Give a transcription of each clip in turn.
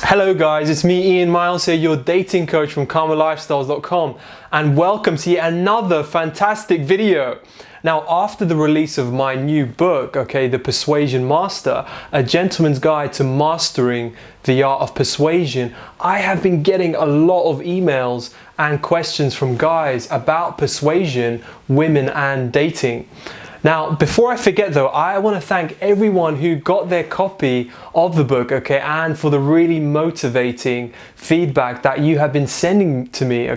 Hello guys, it's me Ian Miles here, your dating coach from KarmaLifestyles.com, and welcome to yet another fantastic video. Now, after the release of my new book, the Persuasion Master, a gentleman's guide to mastering the art of persuasion, I have been getting a lot of emails and questions from guys about persuasion, women and dating. Now, before I forget though, I want to thank everyone who got their copy of the book, and for the really motivating feedback that you have been sending to me,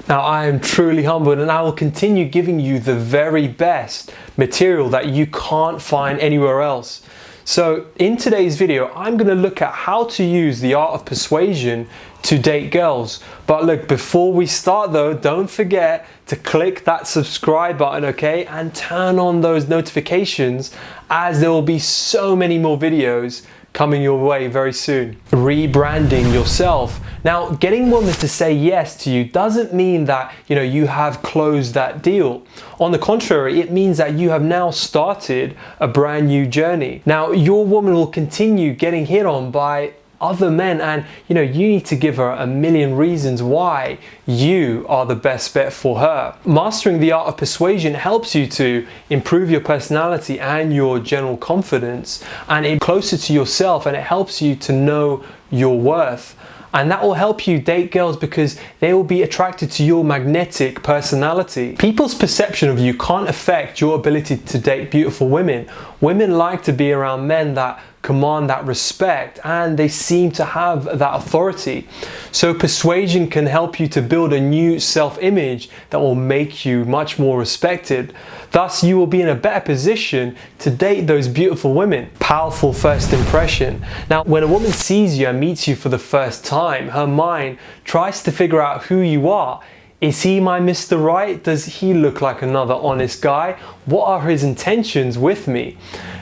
Now, I am truly humbled and I will continue giving you the very best material that you can't find anywhere else. So in today's video, I'm going to look at how to use the art of persuasion to date girls. But look, before we start though, don't forget to click that subscribe button, and turn on those notifications, as there will be so many more videos coming your way very soon. Rebranding yourself. Now, getting women to say yes to you doesn't mean that you have closed that deal. On the contrary, it means that you have now started a brand new journey. Now, your woman will continue getting hit on by other men, and you need to give her a million reasons why you are the best bet for her. Mastering the art of persuasion helps you to improve your personality and your general confidence, and it's closer to yourself, and it helps you to know your worth. And that will help you date girls because they will be attracted to your magnetic personality. People's perception of you can't affect your ability to date beautiful women. Women like to be around men that command that respect, and they seem to have that authority. So persuasion can help you to build a new self-image that will make you much more respected. Thus, you will be in a better position to date those beautiful women. Powerful first impression. Now, when a woman sees you and meets you for the first time, her mind tries to figure out who you are. Is he my Mr. Right? Does he look like another honest guy? What are his intentions with me?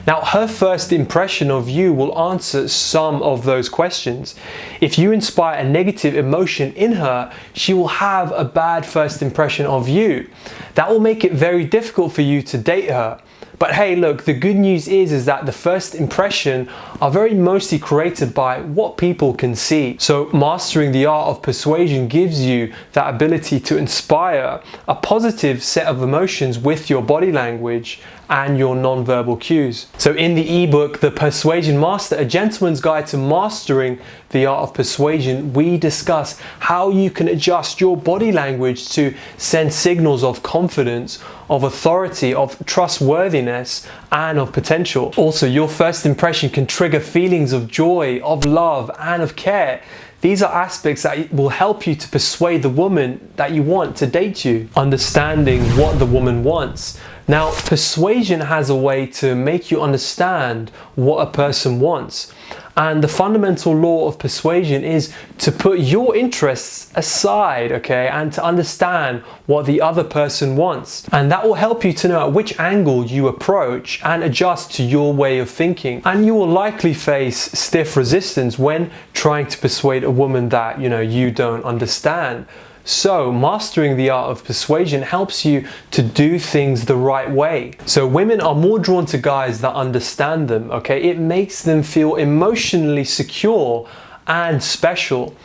Now, her first impression of you will answer some of those questions. If you inspire a negative emotion in her, she will have a bad first impression of you. That will make it very difficult for you to date her. But hey, look, the good news is that the first impression are very mostly created by what people can see. So mastering the art of persuasion gives you that ability to inspire a positive set of emotions with your body language and your non-verbal cues. So in the ebook, The Persuasion Master, a gentleman's guide to mastering the art of persuasion, we discuss how you can adjust your body language to send signals of confidence, of authority, of trustworthiness, and of potential. Also, your first impression can trigger feelings of joy, of love, and of care. These are aspects that will help you to persuade the woman that you want to date you. Understanding what the woman wants. Now, persuasion has a way to make you understand what a person wants. And the fundamental law of persuasion is to put your interests aside, and to understand what the other person wants. And that will help you to know at which angle you approach and adjust to your way of thinking. And you will likely face stiff resistance when trying to persuade a woman that, you don't understand. So mastering the art of persuasion helps you to do things the right way. So women are more drawn to guys that understand them, It makes them feel emotionally secure and special.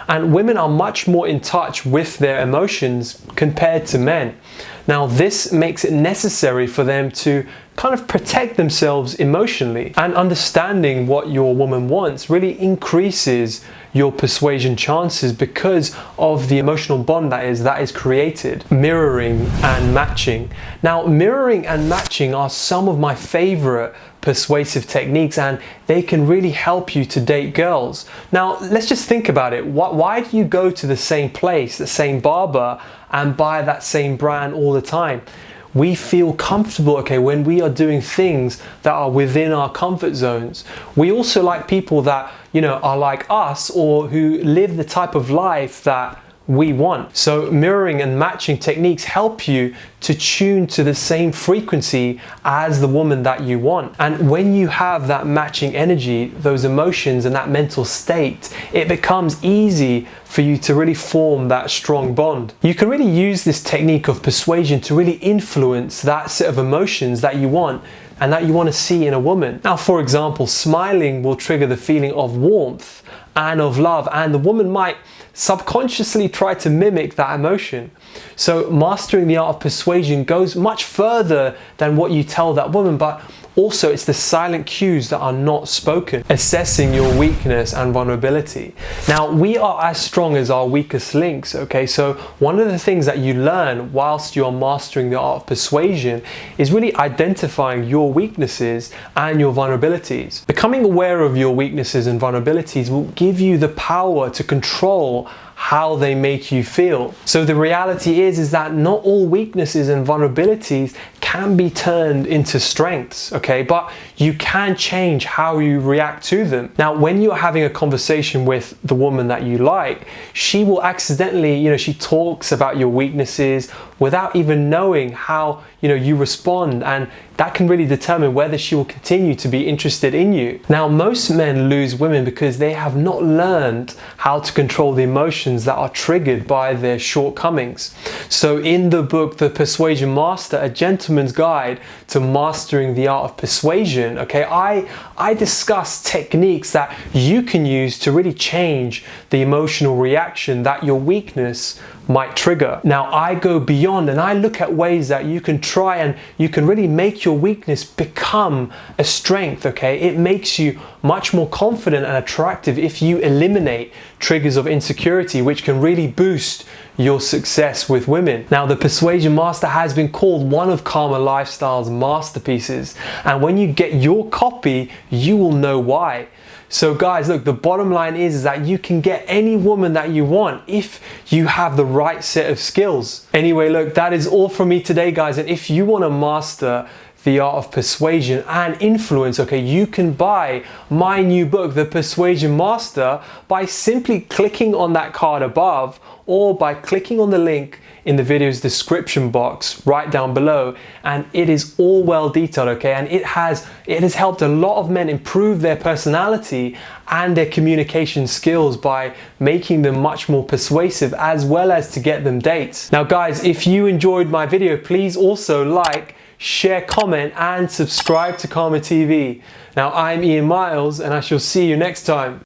And women are much more in touch with their emotions compared to men. Now, this makes it necessary for them to kind of protect themselves emotionally. And understanding what your woman wants really increases your persuasion chances because of the emotional bond that is created. Mirroring and matching. Now, mirroring and matching are some of my favorite persuasive techniques, and they can really help you to date girls. Now, let's just think about it. Why do you go to the same place, the same barber, and buy that same brand all the time? We feel comfortable, when we are doing things that are within our comfort zones. We also like people that, are like us, or who live the type of life that we want. So mirroring and matching techniques help you to tune to the same frequency as the woman that you want. And when you have that matching energy, those emotions and that mental state, it becomes easy for you to really form that strong bond. You can really use this technique of persuasion to really influence that set of emotions that you want and that you want to see in a woman. Now, for example, smiling will trigger the feeling of warmth and of love, and the woman might subconsciously try to mimic that emotion. So mastering the art of persuasion goes much further than what you tell that woman, but also it's the silent cues that are not spoken. Assessing your weakness and vulnerability. Now, we are as strong as our weakest links, okay? So one of the things that you learn whilst you're mastering the art of persuasion is really identifying your weaknesses and your vulnerabilities. Becoming aware of your weaknesses and vulnerabilities will give you the power to control how they make you feel. So the reality is that not all weaknesses and vulnerabilities can be turned into strengths, okay? But you can change how you react to them. Now, when you're having a conversation with the woman that you like, she will accidentally, she talks about your weaknesses without even knowing how, you respond, and that can really determine whether she will continue to be interested in you. Now, most men lose women because they have not learned how to control the emotions that are triggered by their shortcomings. So in the book, The Persuasion Master, A Gentleman's Guide to Mastering the Art of Persuasion, okay, I discuss techniques that you can use to really change the emotional reaction that your weakness might trigger. Now, I go beyond and I look at ways that you can try and you can really make your weakness become a strength, okay? It makes you much more confident and attractive if you eliminate triggers of insecurity, which can really boost your success with women. Now, the Persuasion Master has been called one of Karma Lifestyle's masterpieces, and when you get your copy, you will know why. So guys, look, the bottom line is that you can get any woman that you want if you have the right set of skills. Anyway, look, that is all from me today, guys. And if you want to master the art of persuasion and influence, okay, you can buy my new book, The Persuasion Master, by simply clicking on that card above or by clicking on the link in the video's description box right down below, and it is all well detailed, okay? And it has helped a lot of men improve their personality and their communication skills by making them much more persuasive, as well as to get them dates. Now guys, if you enjoyed my video, please also like, share, comment, and subscribe to Karma TV. Now, I'm Ian Miles, and I shall see you next time.